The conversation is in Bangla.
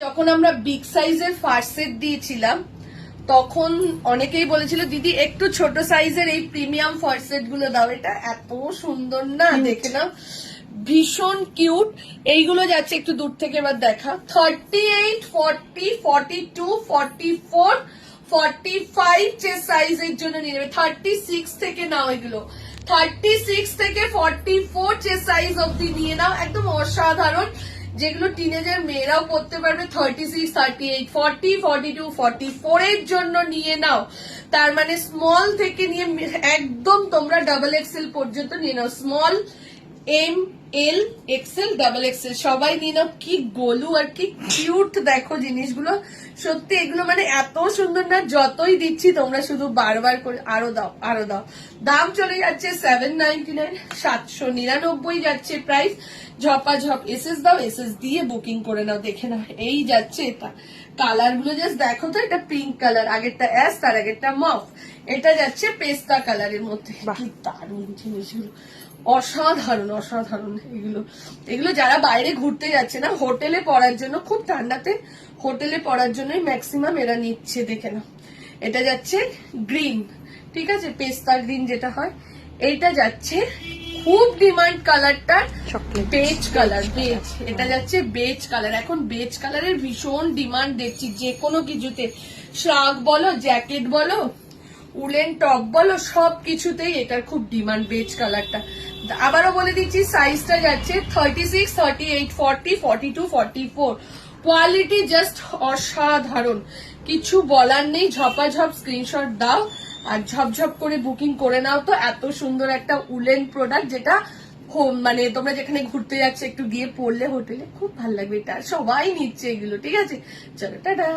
যখন আমরা বিগ সাইজের ফার্স্ট সেট দিয়েছিলাম তখন অনেকেই বলেছিল দিদি একটু ছোট সাইজের এই প্রিমিয়াম ফার্স্ট সেট গুলো দাও। এটা এত সুন্দর না, দেখে নাও, ভীষণ কিউট। এইগুলো যাচ্ছে একটু দূর থেকে এবার দেখা, 38, 40, 42, 44, 45 যে সাইজের জন্য নিয়ে নেবে। 36 থেকে নাও, এগুলো 36 থেকে 44 যে সাইজ অব্দি নিয়ে নাও, একদম অসাধারণ, যেগুলো টিনেজার মেয়েরাও পড়তে পারবে। 36, 38, 40, 42, 44 এর জন্য নিয়ে নাও। তার মানে স্মল থেকে নিয়ে একদম তোমরা ডাবল এক্সেল পর্যন্ত নিয়ে নাও। স্মল, এম, এল, এক্সেল, ডাবল এক্সেল সবাই নিয়ে নাও। কি গোলু আর কি কিউট দেখো জিনিসগুলো, সত্যি এগুলো মানে এত সুন্দর না, যতই দিচ্ছি তোমরা শুধু বারবার করে আরো দাও আরো দাও। দাম চলে যাচ্ছে 799, 799 যাচ্ছে প্রাইস। ঝপাঝপ এসএস দাও, এসএস দিয়ে বুকিং করে নাও। দেখে নাও, এই যাচ্ছে এটা। কালার গুলো জাস্ট দেখো তো, এটা পিঙ্ক কালার, আগেরটা অ্যাশ, তার আগেরটা মফ, এটা যাচ্ছে পেস্তা কালারের মধ্যে। কি দারুণ জিনিসগুলো, অসাধারণ অসাধারণ। এগুলো এগুলো যারা বাইরে ঘুরতে যাচ্ছে না, হোটেলে পড়ার জন্য, খুব ঠান্ডাতে হোটেলে পড়ার জন্যই ম্যাক্সিমাম এরা নিচ্ছে। দেখে নাও, এটা যাচ্ছে গ্রিন, ঠিক আছে, পেস্তা গ্রিন যেটা হয়। এইটা যাচ্ছে খুব ডিমান্ড কালারটা বেজ কালার, বেজ, এটা যাচ্ছে বেজ কালার। এখন বেজ কালারের ভীষণ ডিমান্ড দেখছি, যে কোনো কিছুতে, শ্রাগ বলো, জ্যাকেট বলো, উলেন টপ বলো, সব কিছুতেই এটার খুব ডিমান্ড বেজ কালারটা। আবারও বলে দিচ্ছি, সাইজটা যাচ্ছে 36, 38, 40, 42, 44। কোয়ালিটি জাস্ট অসাধারণ, কিছু বলার নেই। ঝপাঝপ স্ক্রিনশট দাও আর ঝপঝপ করে বুকিং করে নাও। তো এত সুন্দর একটা উলেন প্রোডাক্ট, যেটা মানে তোমরা যেখানে ঘুরতে যাচ্ছে একটু গিয়ে পড়লে হোটেলে খুব ভালো লাগবে। এটা সবাই নিচ্ছে এগুলো, ঠিক আছে। চলো টাটা।